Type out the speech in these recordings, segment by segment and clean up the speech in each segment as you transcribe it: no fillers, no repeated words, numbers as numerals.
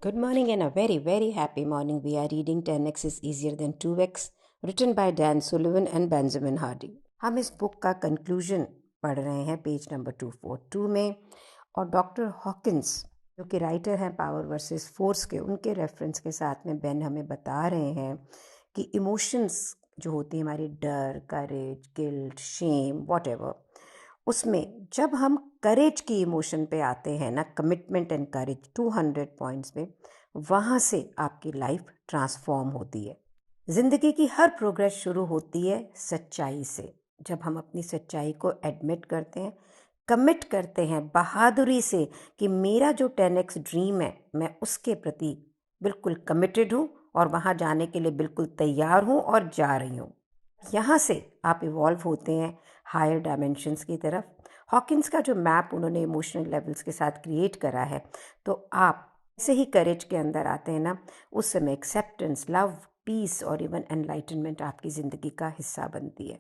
Good morning and a very, very happy morning. We are reading 10x is easier than 2x, written by Dan Sullivan and Benjamin Hardy. हम इस book का conclusion पढ़ रहे हैं page number 242 में, और doctor Hawkins जो कि राइटर हैं पावर वर्सेस फोर्स के, उनके रेफरेंस के साथ में बेन हमें बता रहे हैं कि इमोशंस जो होती हैं हमारी, डर, करेज, गिल्ट, शेम, वॉट, उसमें जब हम करेज की इमोशन पे आते हैं ना, कमिटमेंट एंड करेज 200 पॉइंट्स पे, वहाँ से आपकी लाइफ ट्रांसफॉर्म होती है। ज़िंदगी की हर प्रोग्रेस शुरू होती है सच्चाई से। जब हम अपनी सच्चाई को एडमिट करते हैं, कमिट करते हैं बहादुरी से कि मेरा जो 10x ड्रीम है, मैं उसके प्रति बिल्कुल कमिटेड हूँ और वहाँ जाने के लिए बिल्कुल तैयार हूँ और जा रही हूँ। यहाँ से आप इवॉल्व होते हैं हायर डायमेंशंस की तरफ। हॉकिंस का जो मैप उन्होंने इमोशनल लेवल्स के साथ क्रिएट करा है, तो आप जैसे ही करेज के अंदर आते हैं ना, उस समय एक्सेप्टेंस, लव, पीस और इवन एनलाइटनमेंट आपकी ज़िंदगी का हिस्सा बनती है।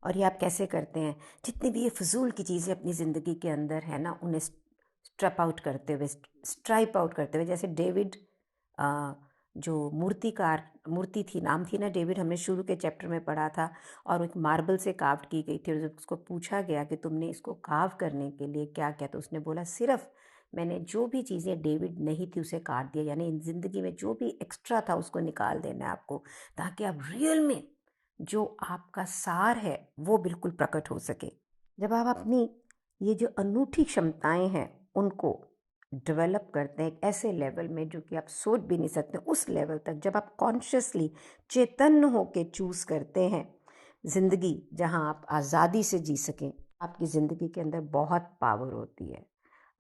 और ये आप कैसे करते हैं? जितनी भी ये फजूल की चीज़ें अपनी ज़िंदगी के अंदर है ना, उन्हें स्ट्राइप आउट करते हुए, जैसे डेविड जो मूर्ति थी, नाम थी ना डेविड, हमने शुरू के चैप्टर में पढ़ा था, और एक मार्बल से कार्व की गई थी, और जब उसको पूछा गया कि तुमने इसको कार्व करने के लिए क्या किया, तो उसने बोला सिर्फ मैंने जो भी चीज़ें डेविड नहीं थी उसे काट दिया, यानी इन ज़िंदगी में जो भी एक्स्ट्रा था उसको निकाल देना है आपको, ताकि आप रियल में जो आपका सार है वो बिल्कुल प्रकट हो सके। जब आप अपनी ये जो अनूठी क्षमताएं हैं उनको डेवलप करते हैं एक ऐसे लेवल में जो कि आप सोच भी नहीं सकते, उस लेवल तक जब आप कॉन्शियसली चैतन्य होकर चूज़ करते हैं ज़िंदगी जहां आप आज़ादी से जी सकें, आपकी ज़िंदगी के अंदर बहुत पावर होती है।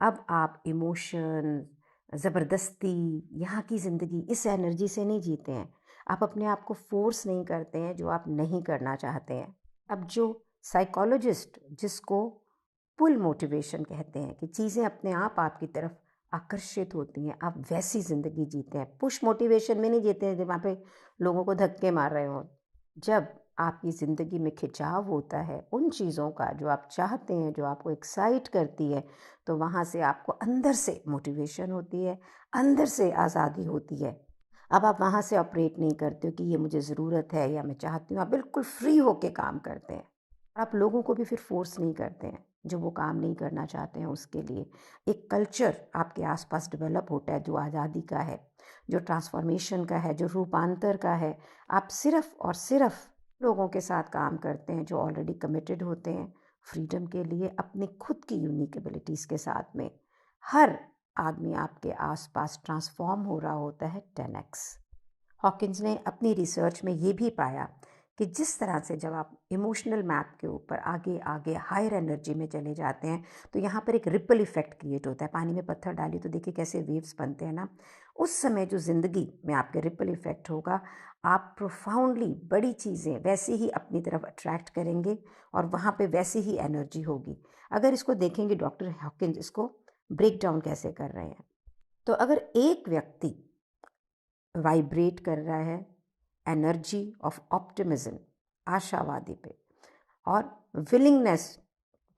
अब आप इमोशन, ज़बरदस्ती, यहाँ की ज़िंदगी, इस एनर्जी से नहीं जीते हैं। आप अपने आप को फोर्स नहीं करते हैं जो आप नहीं करना चाहते हैं। अब जो साइकोलॉजिस्ट जिसको पुल मोटिवेशन कहते हैं कि चीज़ें अपने आप आपकी तरफ आकर्षित होती हैं, आप वैसी ज़िंदगी जीते हैं। पुश मोटिवेशन में नहीं जीते हैं जब वहाँ पे लोगों को धक्के मार रहे हो। जब आपकी ज़िंदगी में खिंचाव होता है उन चीज़ों का जो आप चाहते हैं, जो आपको एक्साइट करती है, तो वहाँ से आपको अंदर से मोटिवेशन होती है, अंदर से आज़ादी होती है। अब आप वहाँ से ऑपरेट नहीं करते हो कि ये मुझे ज़रूरत है या मैं चाहती हूँ, आप बिल्कुल फ्री होके काम करते हैं। आप लोगों को भी फिर फोर्स नहीं करते हैं जो वो काम नहीं करना चाहते हैं उसके लिए। एक कल्चर आपके आसपास डेवलप होता है जो आज़ादी का है, जो ट्रांसफॉर्मेशन का है, जो रूपांतर का है। आप सिर्फ और सिर्फ लोगों के साथ काम करते हैं जो ऑलरेडी कमिटेड होते हैं फ्रीडम के लिए, अपनी खुद की यूनिक एबिलिटीज़ के साथ में। हर आदमी आपके आसपास ट्रांसफॉर्म हो रहा होता है 10x। हॉकिंस ने अपनी रिसर्च में ये भी पाया कि जिस तरह से जब आप इमोशनल मैप के ऊपर आगे आगे हायर एनर्जी में चले जाते हैं, तो यहाँ पर एक रिपल इफेक्ट क्रिएट होता है। पानी में पत्थर डालिए तो देखिए कैसे वेव्स बनते हैं ना, उस समय जो ज़िंदगी में आपके रिपल इफेक्ट होगा, आप प्रोफाउंडली बड़ी चीज़ें वैसे ही अपनी तरफ अट्रैक्ट करेंगे और वहाँ पे वैसे ही एनर्जी होगी। अगर इसको देखेंगे डॉक्टर हॉकिंस इसको ब्रेक डाउन कैसे कर रहे हैं, तो अगर एक व्यक्ति वाइब्रेट कर रहा है एनर्जी ऑफ ऑप्टिमिज्म, आशावादी पे, और willingness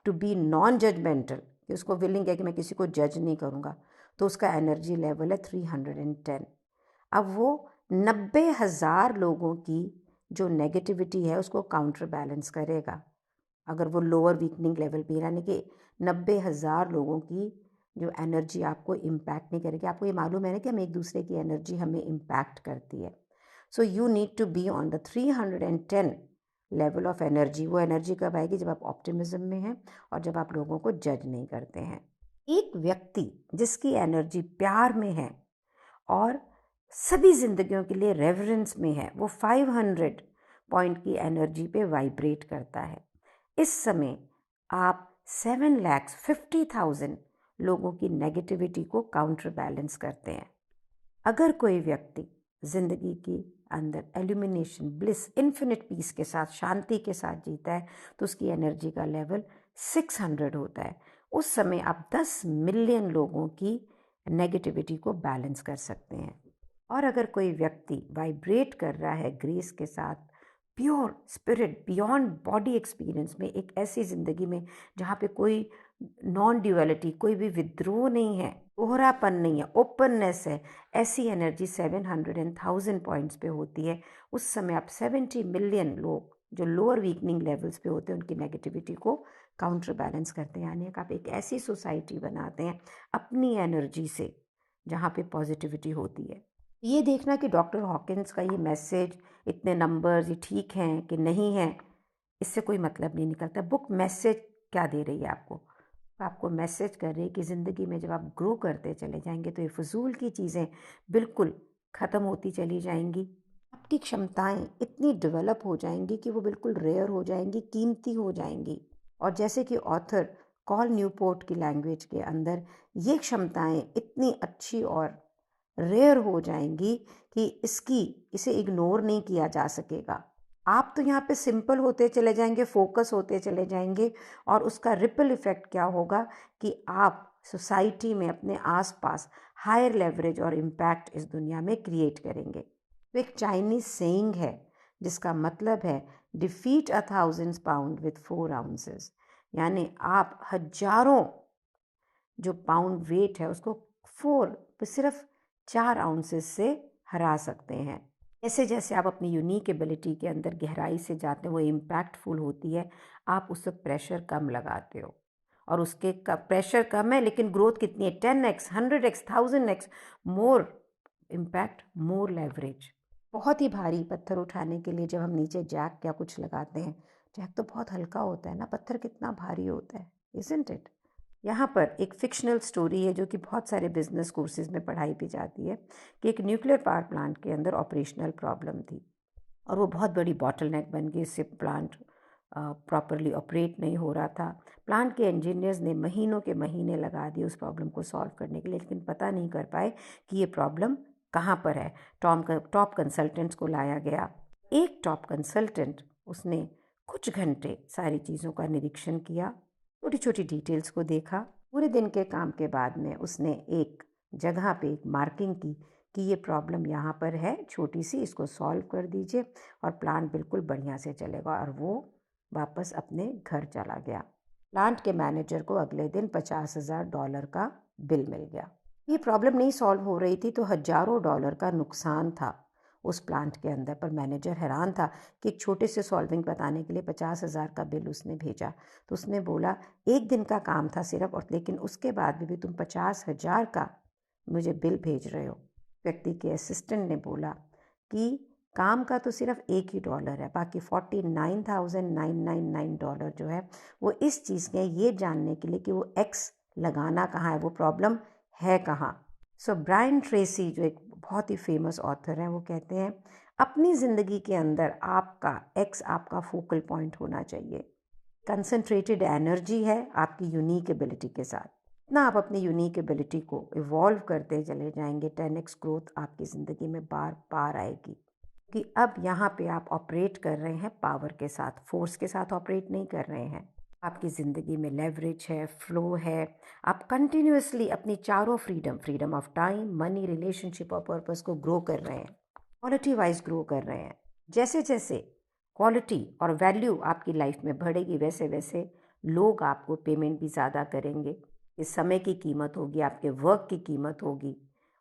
to be non judgemental, कि उसको विलिंग है कि मैं किसी को जज नहीं करूँगा, तो उसका एनर्जी लेवल है 310। अब वो 90,000 लोगों की जो नेगेटिविटी है उसको काउंटर बैलेंस करेगा। अगर वो लोअर वीकनिंग लेवल पे, यानी कि 90,000 लोगों की जो एनर्जी आपको इम्पैक्ट नहीं करेगी। आपको ये मालूम है ना कि हम एक दूसरे की एनर्जी हमें इम्पैक्ट करती है। So you need to be on the 310 level of energy. वो एनर्जी कब आएगी? जब आप ऑप्टिमिज्म में हैं और जब आप लोगों को जज नहीं करते हैं। एक व्यक्ति जिसकी एनर्जी प्यार में है और सभी जिंदगियों के लिए रेवरेंस में है, वो 500 पॉइंट की एनर्जी पे वाइब्रेट करता है। इस समय आप 7,50,000 लोगों की नेगेटिविटी को काउंटर बैलेंस करते हैं। अगर कोई व्यक्ति जिंदगी की अंदर एल्यूमिनेशन, ब्लिस, इन्फिनिट पीस के साथ, शांति के साथ जीता है, तो उसकी एनर्जी का लेवल 600 होता है। उस समय आप 10 मिलियन लोगों की नेगेटिविटी को बैलेंस कर सकते हैं। और अगर कोई व्यक्ति वाइब्रेट कर रहा है ग्रेस के साथ, pure spirit, beyond body experience में, एक ऐसी ज़िंदगी में जहाँ पे कोई नॉन ड्यूअलिटी, कोई भी विद्रोह नहीं है, दोहरापन नहीं है, ओपननेस है। ऐसी एनर्जी 700 एंड 1000 पॉइंट्स पे होती है। उस समय आप 70 मिलियन लोग जो लोअर वीकनिंग लेवल्स पे होते हैं उनकी नेगेटिविटी को काउंटर बैलेंस करते हैं, यानी कि आप एक ऐसी सोसाइटी बनाते हैं अपनी एनर्जी से जहाँ पे पॉजिटिविटी होती है। ये देखना कि डॉक्टर हॉकिंस का ये मैसेज, इतने नंबर्स ये ठीक हैं कि नहीं हैं, इससे कोई मतलब नहीं निकलता। बुक मैसेज क्या दे रही है आपको? आपको मैसेज कर रही है कि ज़िंदगी में जब आप ग्रो करते चले जाएंगे तो ये फजूल की चीज़ें बिल्कुल ख़त्म होती चली जाएंगी। आपकी क्षमताएं इतनी डेवलप हो जाएंगी कि वो बिल्कुल रेयर हो जाएंगी, कीमती हो जाएंगी। और जैसे कि ऑथर कॉल न्यूपोर्ट की लैंग्वेज के अंदर ये क्षमताएं इतनी अच्छी और रेयर हो जाएंगी कि इसे इग्नोर नहीं किया जा सकेगा। आप तो यहाँ पे सिंपल होते चले जाएंगे, फोकस होते चले जाएंगे, और उसका रिपल इफेक्ट क्या होगा कि आप सोसाइटी में अपने आसपास हायर लेवरेज और इम्पैक्ट इस दुनिया में क्रिएट करेंगे। तो एक चाइनीज सेइंग है जिसका मतलब है डिफीट 1000 पाउंड विथ 4 आउंसेस, यानी आप हजारों जो पाउंड वेट है उसको सिर्फ 4 आउंसेस से हरा सकते हैं। जैसे जैसे आप अपनी यूनिक एबिलिटी के अंदर गहराई से जाते हैं, वो इम्पैक्टफुल होती है, आप उस पर प्रेशर कम लगाते हो, और उसके का प्रेशर कम है लेकिन ग्रोथ कितनी है, 10x 100x 1000x more impact, मोर लेवरेज। बहुत ही भारी पत्थर उठाने के लिए जब हम नीचे जैक क्या कुछ लगाते हैं, जैक तो बहुत हल्का होता है ना, पत्थर कितना भारी होता है, इजंट इट? यहाँ पर एक फिक्शनल स्टोरी है जो कि बहुत सारे बिजनेस कोर्सेज में पढ़ाई भी जाती है, कि एक न्यूक्लियर पावर प्लांट के अंदर ऑपरेशनल प्रॉब्लम थी और वो बहुत बड़ी बॉटलनेक बन गई। इससे प्लांट प्रॉपरली ऑपरेट नहीं हो रहा था। प्लांट के इंजीनियर्स ने महीनों के महीने लगा दिए उस प्रॉब्लम को सॉल्व करने के लिए, लेकिन पता नहीं कर पाए कि ये प्रॉब्लम कहाँ पर है। टॉप कंसल्टेंट्स को लाया गया। एक टॉप कंसल्टेंट, उसने कुछ घंटे सारी चीज़ों का निरीक्षण किया, छोटी छोटी डिटेल्स को देखा। पूरे दिन के काम के बाद में उसने एक जगह पे एक मार्किंग की कि ये प्रॉब्लम यहाँ पर है छोटी सी, इसको सॉल्व कर दीजिए और प्लांट बिल्कुल बढ़िया से चलेगा। और वो वापस अपने घर चला गया। प्लांट के मैनेजर को अगले दिन $50,000 का बिल मिल गया। ये प्रॉब्लम नहीं सॉल्व हो रही थी तो हजारों डॉलर का नुकसान था उस प्लांट के अंदर। पर मैनेजर हैरान था कि एक छोटे से सॉल्विंग बताने के लिए 50,000 का बिल उसने भेजा। तो उसने बोला, एक दिन का काम था सिर्फ, और लेकिन उसके बाद भी तुम 50,000 का मुझे बिल भेज रहे हो। व्यक्ति के असिस्टेंट ने बोला कि काम का तो सिर्फ एक ही डॉलर है, बाकी $49,999 जो है वो इस चीज़ के ये जानने के लिए कि वो एक्स लगाना कहाँ है, वो प्रॉब्लम है कहाँ। सो ब्रायन ट्रेसी जो एक बहुत ही फेमस ऑथर हैं, वो कहते हैं अपनी ज़िंदगी के अंदर आपका एक्स, आपका फोकल पॉइंट होना चाहिए। कंसंट्रेटेड एनर्जी है आपकी यूनिक एबिलिटी के साथ। इतना आप अपनी यूनिक एबिलिटी को इवॉल्व करते चले जाएंगे, 10x ग्रोथ आपकी ज़िंदगी में बार बार आएगी। कि अब यहाँ पे आप ऑपरेट कर रहे हैं पावर के साथ, फोर्स के साथ ऑपरेट नहीं कर रहे हैं। आपकी ज़िंदगी में लेवरेज है, फ्लो है। आप कंटिन्यूसली अपनी चारों freedom of time, money, relationship और पर्पस को ग्रो कर रहे हैं, क्वालिटी वाइज ग्रो कर रहे हैं। जैसे जैसे क्वालिटी और वैल्यू आपकी लाइफ में बढ़ेगी, वैसे वैसे लोग आपको पेमेंट भी ज़्यादा करेंगे। इस समय की कीमत होगी, आपके वर्क की कीमत होगी,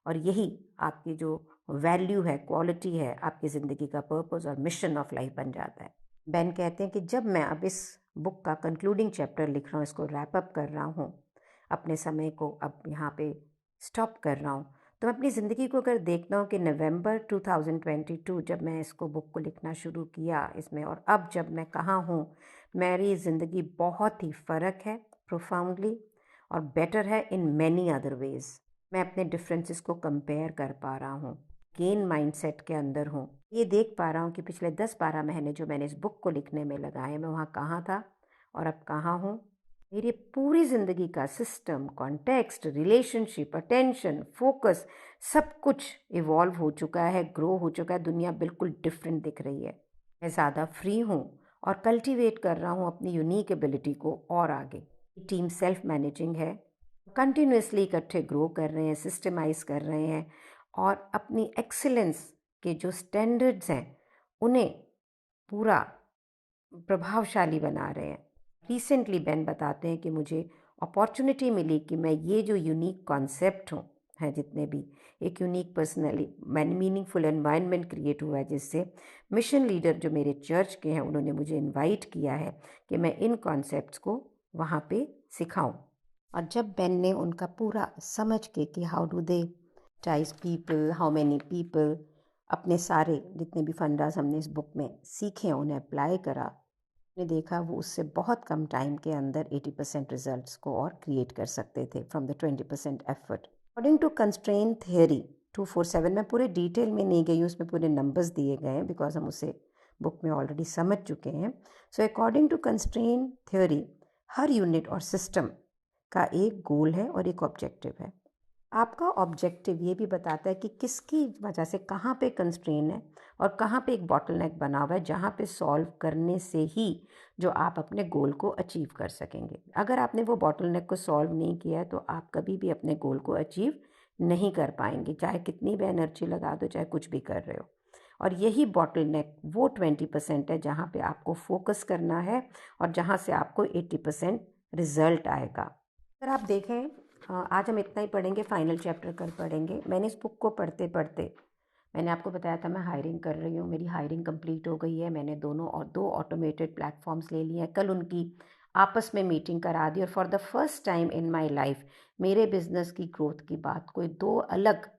और यही आपकी जो वैल्यू है, क्वालिटी है, आपकी ज़िंदगी का पर्पस और मिशन ऑफ लाइफ बन जाता है। बेन कहते हैं कि जब मैं अब इस बुक का कंक्लूडिंग चैप्टर लिख रहा हूँ, इसको रैप अप कर रहा हूँ, अपने समय को अब यहाँ पे स्टॉप कर रहा हूँ, तो मैं अपनी ज़िंदगी को अगर देखता हूँ कि नवंबर 2022 जब मैं इसको बुक को लिखना शुरू किया इसमें, और अब जब मैं कहाँ हूँ, मेरी ज़िंदगी बहुत ही फ़र्क है, प्रोफाउंडली, और बेटर है इन मैनी अदर वेज़। मैं अपने डिफरेंसेस को कंपेयर कर पा रहा हूँ, गेन माइंडसेट के अंदर हूँ। ये देख पा रहा हूँ कि पिछले 10-12 महीने जो मैंने इस बुक को लिखने में लगाए, मैं वहाँ कहाँ था और अब कहाँ हूँ। मेरी पूरी ज़िंदगी का system, context, relationship, attention, focus, सब कुछ इवॉल्व हो चुका है, ग्रो हो चुका है। दुनिया बिल्कुल डिफरेंट दिख रही है। मैं ज़्यादा फ्री हूँ और कल्टीवेट कर रहा हूँ अपनी यूनिक एबिलिटी को और आगे। टीम सेल्फ मैनेजिंग है, कंटिन्यूसली इकट्ठे ग्रो कर रहे हैं, सिस्टमाइज कर रहे हैं, और अपनी एक्सीलेंस के जो स्टैंडर्ड्स हैं उन्हें पूरा प्रभावशाली बना रहे हैं। रिसेंटली बेन बताते हैं कि मुझे अपॉर्चुनिटी मिली कि मैं ये जो यूनिक कॉन्सेप्ट हूँ है जितने भी एक unique personally meaningful environment create हुआ है, जिससे मिशन लीडर जो मेरे चर्च के हैं उन्होंने मुझे इनवाइट किया है कि मैं इन कॉन्सेप्ट्स को वहाँ पे सिखाऊं। और जब बेन ने उनका पूरा समझ के कि how do they ties people, how many people, अपने सारे जितने भी फंडास हमने इस बुक में सीखे उन्हें अप्लाई करा, ने देखा वो उससे बहुत कम टाइम के अंदर 80% रिजल्ट्स को और क्रिएट कर सकते थे from the 20% effort. According to constraint theory 247, मैं पूरे डिटेल में नहीं गई हूँ, उसमें पूरे नंबर्स दिए गए हैं बिकॉज हम उसे बुक में ऑलरेडी समझ चुके हैं। So according to constraint theory, हर यूनिट और सिस्टम का एक गोल है और एक ऑब्जेक्टिव है। आपका ऑब्जेक्टिव ये भी बताता है कि किसकी वजह से कहाँ पे कंस्ट्रेन है और कहाँ पे एक बॉटलनेक बना हुआ है, जहाँ पे सॉल्व करने से ही जो आप अपने गोल को अचीव कर सकेंगे। अगर आपने वो बॉटलनेक को सॉल्व नहीं किया है तो आप कभी भी अपने गोल को अचीव नहीं कर पाएंगे, चाहे कितनी भी एनर्जी लगा दो, चाहे कुछ भी कर रहे हो। और यही बॉटलनेक वो 20% है जहाँ पे आपको फोकस करना है और जहाँ से आपको 80% रिजल्ट आएगा। अगर आप देखें, आज हम इतना ही पढ़ेंगे, फाइनल चैप्टर कल पढ़ेंगे। मैंने इस बुक को पढ़ते पढ़ते, मैंने आपको बताया था मैं हायरिंग कर रही हूँ, मेरी हायरिंग कंप्लीट हो गई है। मैंने दो ऑटोमेटेड प्लेटफॉर्म्स ले लिए हैं, कल उनकी आपस में मीटिंग करा दी और for the first time in my life मेरे बिजनेस की ग्रोथ की बात कोई दो अलग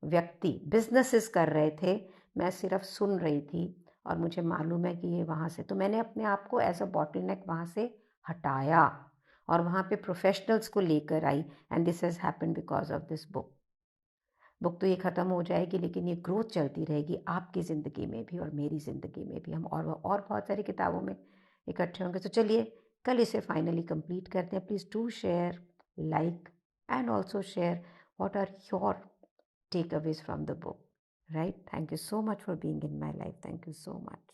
व्यक्ति बिजनेसेस कर रहे थे, मैं सिर्फ सुन रही थी और मुझे मालूम है कि ये वहाँ से, तो मैंने अपने आप को एज अ बॉटलनेक वहाँ से हटाया और वहाँ पे प्रोफेशनल्स को लेकर आई। And this has happen because of this book. Book तो ये ख़त्म हो जाएगी लेकिन ये ग्रोथ चलती रहेगी आपकी ज़िंदगी में भी और मेरी ज़िंदगी में भी। हम और बहुत सारी किताबों में इकट्ठे होंगे। तो चलिए कल इसे फाइनली कंप्लीट करते हैं। Please do share, like and also share what are your takeaways from the book, right? Thank you so much for being in my life. Thank you so much.